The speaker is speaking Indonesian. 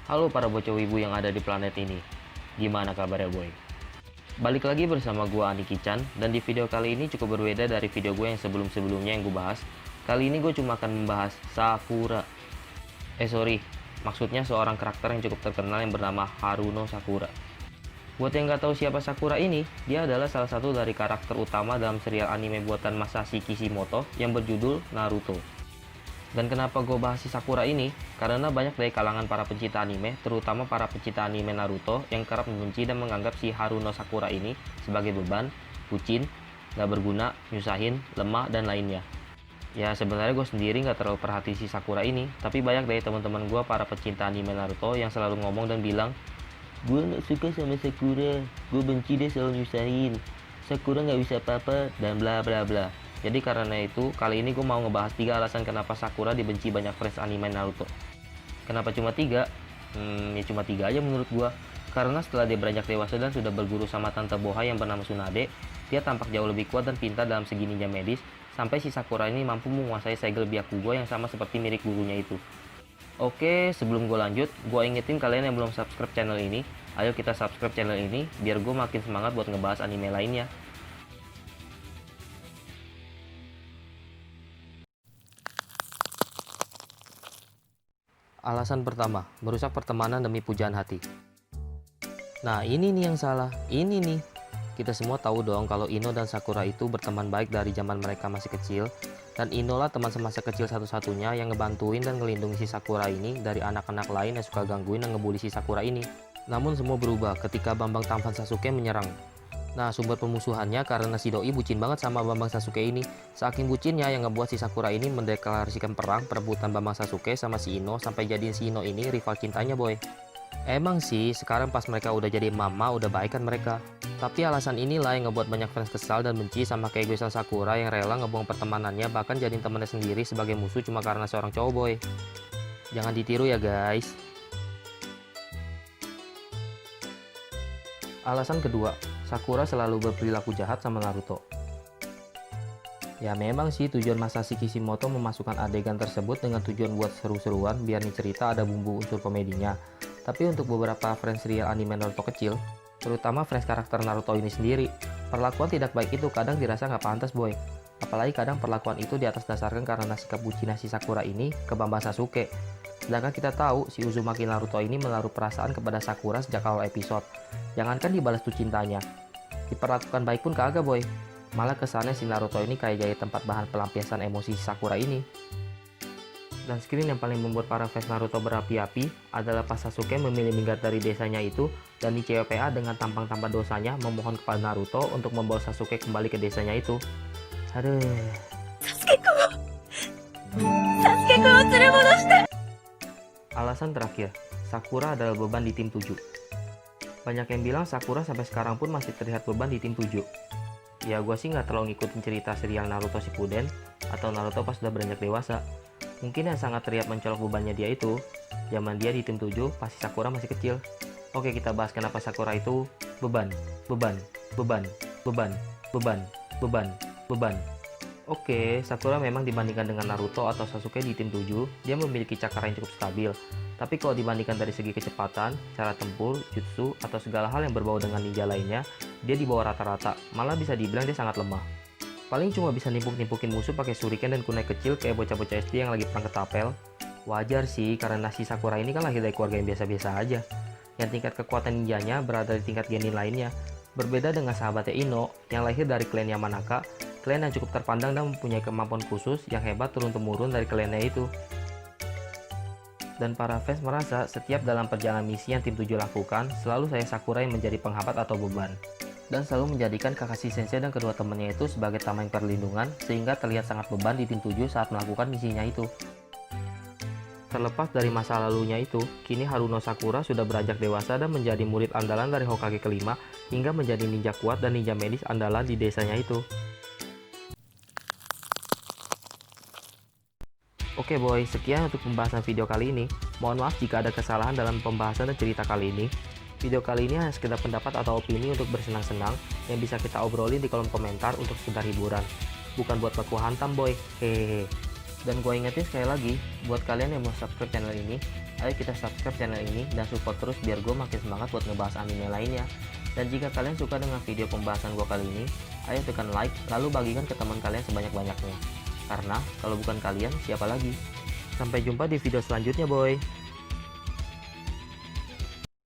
Halo para bocah wibu yang ada di planet ini. Gimana kabarnya boy? Balik lagi bersama gua Aniki Chan, dan di video kali ini cukup berbeda dari video gue yang sebelum-sebelumnya yang gue bahas. Kali ini gue cuma akan membahas Sakura. Maksudnya seorang karakter yang cukup terkenal yang bernama Haruno Sakura. Buat yang nggak tahu siapa Sakura ini, dia adalah salah satu dari karakter utama dalam serial anime buatan Masashi Kishimoto yang berjudul Naruto. Dan kenapa gue bahas si Sakura ini? Karena banyak dari kalangan para pencinta anime, terutama para pencinta anime Naruto, yang kerap membenci dan menganggap si Haruno Sakura ini sebagai beban, bucin, gak berguna, nyusahin, lemah, dan lainnya. Ya sebenarnya gue sendiri gak terlalu perhati si Sakura ini, tapi banyak dari teman-teman gue para pecinta anime Naruto yang selalu ngomong dan bilang, gue gak suka sama Sakura, gue benci dia selalu nyusahin, Sakura gak bisa apa-apa, dan bla bla bla. Jadi karena itu, kali ini gue mau ngebahas 3 alasan kenapa Sakura dibenci banyak fans anime Naruto. Kenapa cuma 3? Ya cuma 3 aja menurut gue. Karena setelah dia beranjak dewasa dan sudah berguru sama Tante Boha yang bernama Tsunade, dia tampak jauh lebih kuat dan pintar dalam segi ninja medis, sampai si Sakura ini mampu menguasai segel Byakugo yang sama seperti milik gurunya itu. Oke, sebelum gue lanjut, gue ingetin kalian yang belum subscribe channel ini, ayo kita subscribe channel ini, biar gue makin semangat buat ngebahas anime lainnya. Alasan pertama, merusak pertemanan demi pujaan hati. Nah ini nih yang salah, ini nih. Kita semua tahu dong kalau Ino dan Sakura itu berteman baik dari zaman mereka masih kecil. Dan Ino lah teman semasa kecil satu-satunya yang ngebantuin dan ngelindungi si Sakura ini dari anak-anak lain yang suka gangguin dan ngebully si Sakura ini. Namun semua berubah ketika Bambang Tampan Sasuke menyerang. Nah sumber permusuhannya karena si Doi bucin banget sama Bambang Sasuke ini. Saking bucinnya yang ngebuat si Sakura ini mendeklarasikan perang perebutan Bambang Sasuke sama si Ino sampai jadiin si Ino ini rival cintanya boy. Emang sih sekarang pas mereka udah jadi mama udah baik kan mereka. Tapi alasan inilah yang ngebuat banyak fans kesal dan benci sama keegoisan Sakura yang rela ngebuang pertemanannya bahkan jadiin temannya sendiri sebagai musuh cuma karena seorang cowok boy. Jangan ditiru ya guys. Alasan kedua, Sakura selalu berperilaku jahat sama Naruto. Ya memang sih tujuan Masashi Kishimoto memasukkan adegan tersebut dengan tujuan buat seru-seruan biar nih cerita ada bumbu unsur komedinya. Tapi untuk beberapa fans real anime Naruto kecil, terutama fans karakter Naruto ini sendiri, perlakuan tidak baik itu kadang dirasa nggak pantas boy. Apalagi kadang perlakuan itu di atas dasarkan karena sikap bucin si Sakura ini ke Bambang Sasuke. Sedangkan kita tahu si Uzumaki Naruto ini menaruh perasaan kepada Sakura sejak awal episode. Jangankan dibalas tuh cintanya, diperlakukan baik pun kagak boy. Malah kesannya si Naruto ini kayak jadi tempat bahan pelampiasan emosi si Sakura ini. Dan screen yang paling membuat para fans Naruto berapi-api adalah pas Sasuke memilih minggat dari desanya itu dan di COPA dengan tampang tanpa dosanya memohon kepada Naruto untuk membawa Sasuke kembali ke desanya itu. Aduh. Alasan terakhir, Sakura adalah beban di tim 7. Banyak yang bilang Sakura sampai sekarang pun masih terlihat beban di tim 7. Ya gue sih nggak terlalu ngikutin cerita serial Naruto Shippuden atau Naruto pas sudah beranjak dewasa. Mungkin yang sangat terlihat mencolok bebannya dia itu zaman dia di tim 7 pasti Sakura masih kecil. Oke, kita bahas kenapa Sakura itu beban. Oke, Sakura memang dibandingkan dengan Naruto atau Sasuke di tim 7, dia memiliki cakra yang cukup stabil. Tapi kalau dibandingkan dari segi kecepatan, cara tempur, jutsu, atau segala hal yang berbau dengan ninja lainnya, dia di bawah rata-rata, malah bisa dibilang dia sangat lemah. Paling cuma bisa nimpuk-nimpukin musuh pakai shuriken dan kunai kecil kayak bocah-bocah SD yang lagi perang ketapel. Wajar sih, karena si Sakura ini kan lahir dari keluarga yang biasa-biasa aja. Yang tingkat kekuatan ninjanya berada di tingkat genin lainnya. Berbeda dengan sahabatnya Ino, yang lahir dari klan Yamanaka, klan yang cukup terpandang dan mempunyai kemampuan khusus yang hebat turun-temurun dari klannya itu. Dan para fans merasa setiap dalam perjalanan misi yang tim 7 lakukan, selalu saya Sakura yang menjadi penghambat atau beban. Dan selalu menjadikan Kakashi Sensei dan kedua temannya itu sebagai tameng perlindungan, sehingga terlihat sangat beban di tim 7 saat melakukan misinya itu. Terlepas dari masa lalunya itu, kini Haruno Sakura sudah beranjak dewasa dan menjadi murid andalan dari Hokage kelima, hingga menjadi ninja kuat dan ninja medis andalan di desanya itu. Oke boy, sekian untuk pembahasan video kali ini. Mohon maaf jika ada kesalahan dalam pembahasan dan cerita kali ini. Video kali ini hanya sekedar pendapat atau opini untuk bersenang-senang yang bisa kita obrolin di kolom komentar untuk sekedar hiburan. Bukan buat baku hantam boy, hehehe. Dan gue ingetin sekali lagi, buat kalian yang mau subscribe channel ini, ayo kita subscribe channel ini dan support terus biar gue makin semangat buat ngebahas anime lainnya. Dan jika kalian suka dengan video pembahasan gue kali ini, ayo tekan like, lalu bagikan ke teman kalian sebanyak-banyaknya. Karena kalau bukan kalian, siapa lagi? Sampai jumpa di video selanjutnya, boy.